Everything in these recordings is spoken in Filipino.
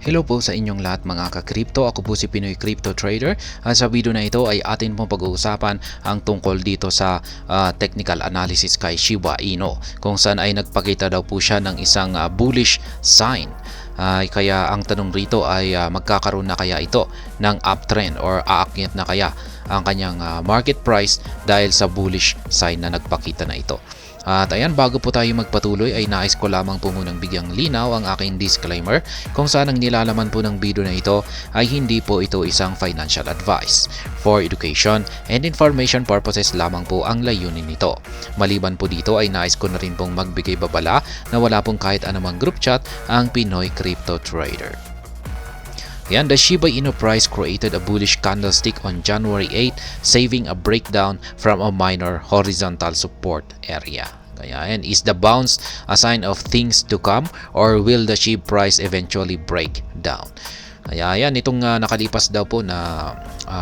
Hello po sa inyong lahat mga ka-crypto. Ako po si Pinoy Crypto Trader. At sa video na ito ay atin pong pag-uusapan ang tungkol dito sa technical analysis kay Shiba Inu, kung saan ay nagpakita daw po siya ng isang bullish sign. Kaya ang tanong rito ay magkakaroon na kaya ito ng uptrend or aakyat na kaya ang kanyang market price dahil sa bullish sign na nagpakita na ito. At ayan, bago po tayo magpatuloy ay nais ko lamang po munang bigyang linaw ang aking disclaimer kung saan ang nilalaman po ng video na ito ay hindi po ito isang financial advice. For education and information purposes lamang po ang layunin nito. Maliban po dito ay nais ko na rin pong magbigay babala na wala pong kahit anumang group chat ang Pinoy Crypto Trader. Yan, the Shiba Inu price created a bullish candlestick on January 8, saving a breakdown from a minor horizontal support area. Kaya yan, is the bounce a sign of things to come or will the SHIB price eventually break down? Kaya yan, itong nakalipas daw po na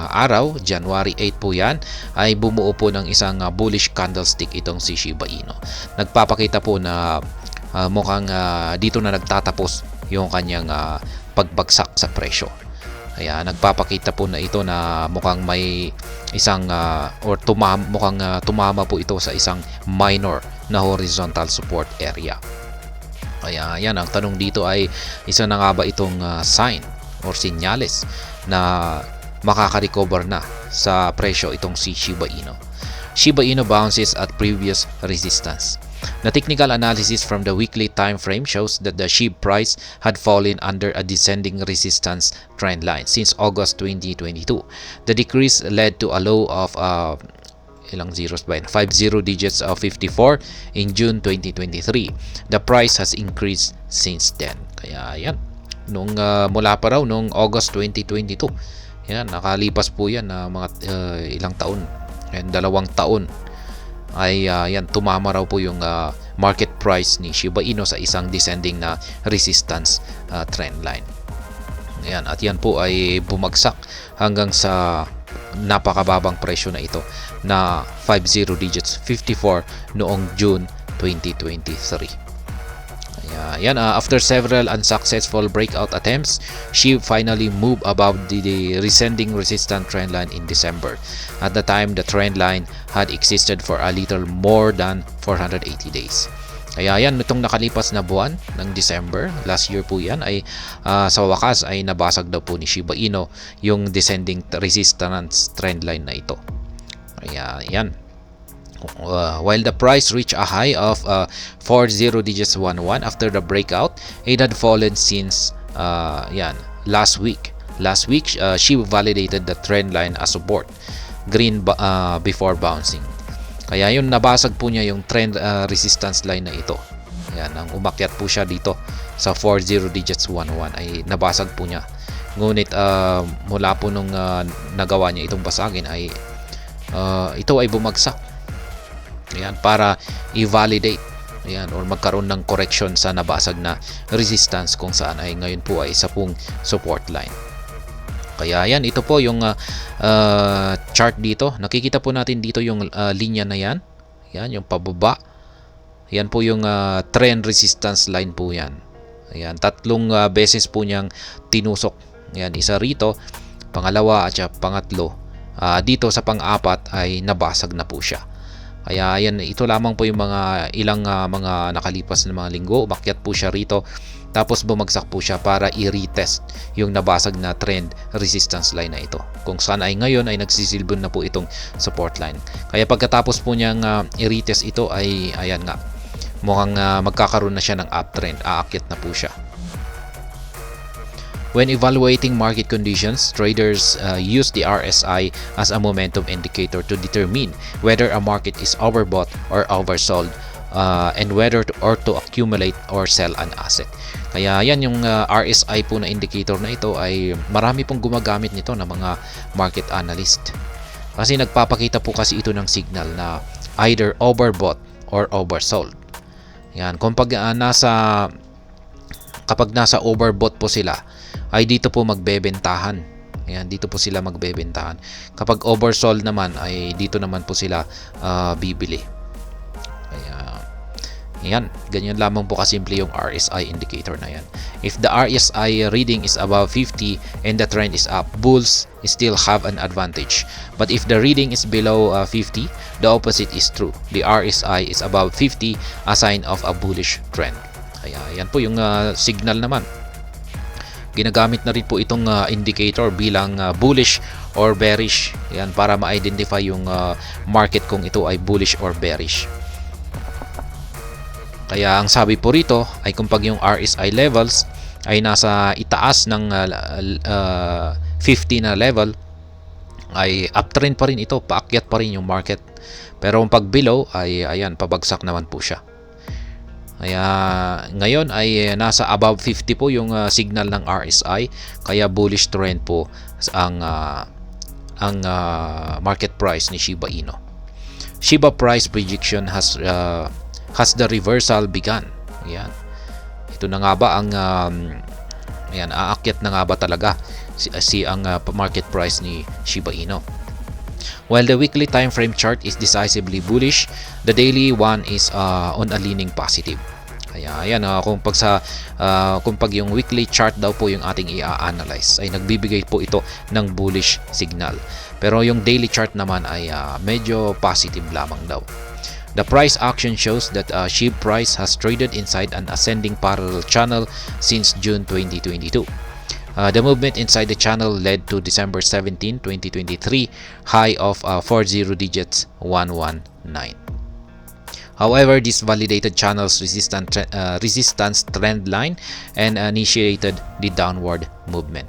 araw, January 8 po yan, ay bumuo po ng isang bullish candlestick itong si Shiba Inu. Nagpapakita po na mukhang dito na nagtatapos yung kanyang pagbagsak sa presyo. Kaya nagpapakita po na ito na mukhang may isang mukhang tumama po ito sa isang minor na horizontal support area. Kaya yan, ang tanong dito ay isa na nga ba itong sign or senyales na makaka-recover na sa presyo itong si Shiba Inu. Shiba Inu bounces at previous resistance. The technical analysis from the weekly time frame shows that the SHIB price had fallen under a descending resistance trend line since August 2022. The decrease led to a low of ilang zeros ba yun? 50 digits of 54 in June 2023. The price has increased since then. Kaya yan, nung mula pa raw nung August 2022, yan, nakalipas po yan na mga ilang taon, yan, 2 taon ay yan, tumama raw po yung market price ni Shiba Inu sa isang descending na resistance trend line. Ayan, at yan po ay bumagsak hanggang sa napakababang presyo na ito na 50 digits 54 noong June 2023. Yan, after several unsuccessful breakout attempts, SHIB finally moved above the descending resistance trend line in December. At the time, the trend line had existed for a little more than 480 days. Kaya yan, itong nakalipas na buwan ng December, last year po yan, ay sa wakas ay nabasag daw po ni Shiba Inu yung descending resistance trend line na ito. Kaya yan. While the price reached a high of 40 digits 11 after the breakout, it had fallen since last week. Last week, she validated the trend line as support, green before bouncing. Kaya yun, nabasag po niya yung trend resistance line na ito. Ayan, nang umakyat po siya dito sa 40 digits 11 ay nabasag po niya. Ngunit mula po nung nagawa niya itong basagin ay ito ay bumagsak. Ayan, para i-validate, ayan, or magkaroon ng correction sa nabasag na resistance kung saan ay ngayon po ay isa pong support line. Kaya yan, ito po yung chart dito. Nakikita po natin dito yung linya na yan. Yan, yung pababa. Yan po yung trend resistance line po yan. Ayan, 3 beses po niyang tinusok. Ayan, isa rito, pangalawa at pangatlo. Dito sa pang-apat ay nabasag na po siya. Kaya yan, ito lamang po yung mga ilang mga nakalipas na mga linggo, umakyat po siya rito, tapos bumagsak po siya para i-retest yung nabasag na trend resistance line na ito, kung saan ay ngayon ay nagsisilbon na po itong support line. Kaya pagkatapos po niyang i-retest ito ay ayan nga, mukhang magkakaroon na siya ng uptrend, aakyat na po siya. When evaluating market conditions, traders use the RSI as a momentum indicator to determine whether a market is overbought or oversold and whether to accumulate or sell an asset. Kaya yan, yung RSI po na indicator na ito ay marami pong gumagamit nito ng mga market analyst. Kasi nagpapakita po kasi ito ng signal na either overbought or oversold. Yan, kapag nasa overbought po sila, ay dito po magbebentahan. Ayan, dito po sila magbebentahan. Kapag oversold naman ay dito naman po sila bibili. Kaya Yan, ganyan lamang po kasimple yung RSI indicator na yan. If the RSI reading is above 50 and the trend is up, bulls still have an advantage. But if the reading is below 50, the opposite is true. The RSI is above 50, a sign of a bullish trend. Kaya yan po yung signal naman. Ginagamit na rin po itong indicator bilang bullish or bearish. Yan, para ma-identify yung market kung ito ay bullish or bearish. Kaya ang sabi po rito ay kung pag yung RSI levels ay nasa itaas ng 50 na level, ay uptrend pa rin ito, paakyat pa rin yung market. Pero kung pag below ay ayan, pabagsak naman po siya. Kaya ngayon ay nasa above 50 po yung signal ng RSI, kaya bullish trend po ang market price ni Shiba Inu. Shiba price prediction has the reversal begun. Ayan. Ito na nga ba ang ayan, aakyat na nga ba talaga ang market price ni Shiba Inu? While the weekly time frame chart is decisively bullish, the daily one is on a leaning positive. Kaya ayan, kung pag yung weekly chart daw po yung ating i-analyze, ay nagbibigay po ito ng bullish signal. Pero yung daily chart naman ay medyo positive lamang daw. The price action shows that SHIB price has traded inside an ascending parallel channel since June 2022. The movement inside the channel led to December 17, 2023 high of 40 digits 119. However, this validated channel's resistance trend line and initiated the downward movement.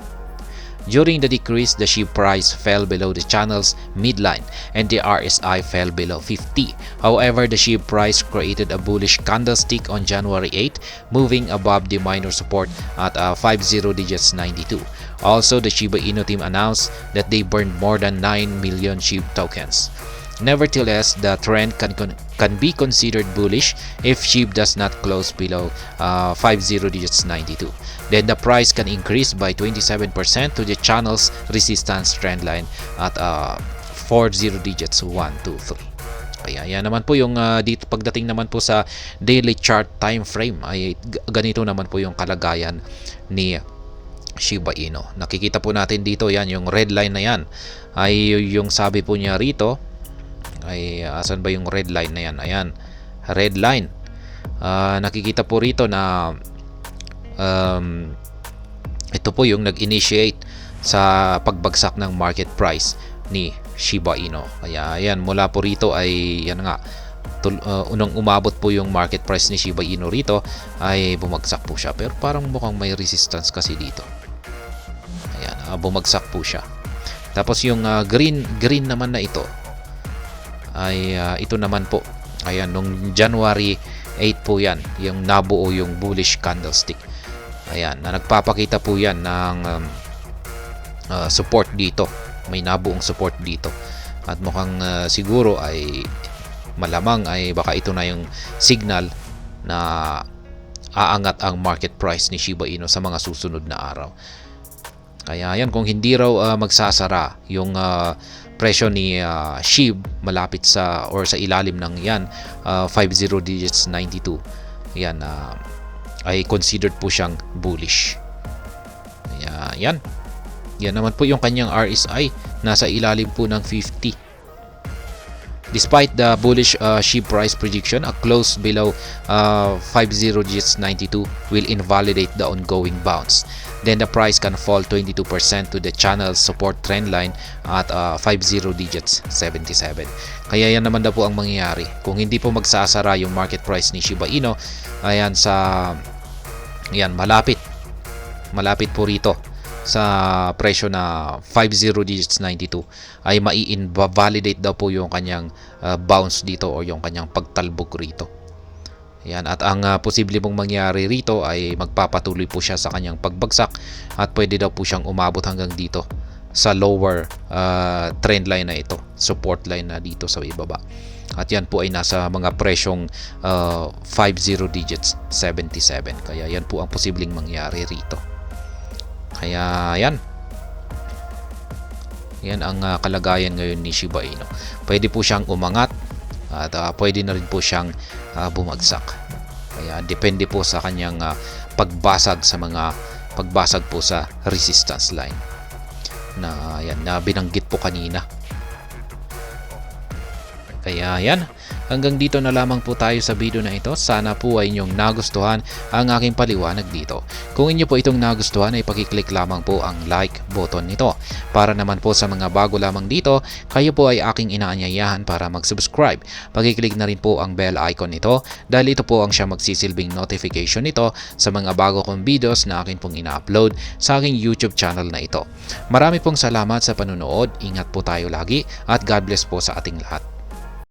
During the decrease, the SHIB price fell below the channel's midline and the RSI fell below 50. However, the SHIB price created a bullish candlestick on January 8, moving above the minor support at 50 digits 92. Also, the Shiba Inu team announced that they burned more than 9 million SHIB tokens. Nevertheless, the trend can be considered bullish if SHIB does not close below 50 digits 92. Then the price can increase by 27% to the channel's resistance trend line at 40 digits 1, 2, 3. Kaya yan naman po yung dito pagdating naman po sa daily chart time frame ay ganito naman po yung kalagayan ni Shiba Inu. Nakikita po natin dito yan, yung red line na yan ay yung sabi po niya rito ay asan ba yung red line na yan? Ayan, red line. Nakikita po rito na ito po yung nag-initiate sa pagbagsak ng market price ni Shiba Inu. Kaya ayan, mula po rito ay yan nga, unang umabot po yung market price ni Shiba Inu rito ay bumagsak po siya. Pero parang mukhang may resistance kasi dito. Ayan, bumagsak po siya. Tapos yung green naman na ito ay ito naman po. Ayan, nung January 8 po yan, yung nabuo yung bullish candlestick. Ayan, na nagpapakita po yan ng support dito. May nabuong support dito. At mukhang siguro ay malamang ay baka ito na yung signal na aangat ang market price ni Shiba Inu sa mga susunod na araw. Kaya yan, kung hindi raw magsasara yung presyo ni SHIB malapit sa or sa ilalim ng yan 50 digits 92, yan ay considered po siyang bullish. Kaya yan naman po yung kanyang RSI, nasa ilalim po ng 50. Despite the bullish SHIB price prediction, a close below 50 digits 92 will invalidate the ongoing bounce. Then the price can fall 22% to the channel's support trend line at 50 digits 77. Kaya yan naman daw po ang mangyayari. Kung hindi po magsasara yung market price ni Shiba Inu, ayan yan, malapit po rito sa presyo na 50 digits 92 ay mai-invalidate daw po yung kanyang bounce dito o yung kanyang pagtalbog rito. Yan, at ang posible pong mangyari rito ay magpapatuloy po siya sa kanyang pagbagsak at pwede daw po siyang umabot hanggang dito sa lower trend line na ito, support line na dito sa ibaba. At yan po ay nasa mga presyong 50 digits 77. Kaya yan po ang posibleng mangyari rito. Kaya yan ang kalagayan ngayon ni Shiba Inu. Pwede po siyang umangat at pwede na rin po siyang bumagsak. Kaya depende po sa kanyang pagbasag po sa resistance line na yan na binanggit po kanina. Kaya yan, hanggang dito na lamang po tayo sa video na ito. Sana po ay inyong nagustuhan ang aking paliwanag dito. Kung inyo po itong nagustuhan ay pakiclick lamang po ang like button nito. Para naman po sa mga bago lamang dito, kayo po ay aking inaanyayahan para mag-subscribe. Pakiclick na rin po ang bell icon nito dahil ito po ang siya magsisilbing notification nito sa mga bago kong videos na akin pong ina-upload sa aking YouTube channel na ito. Marami pong salamat sa panunood. Ingat po tayo lagi at God bless po sa ating lahat.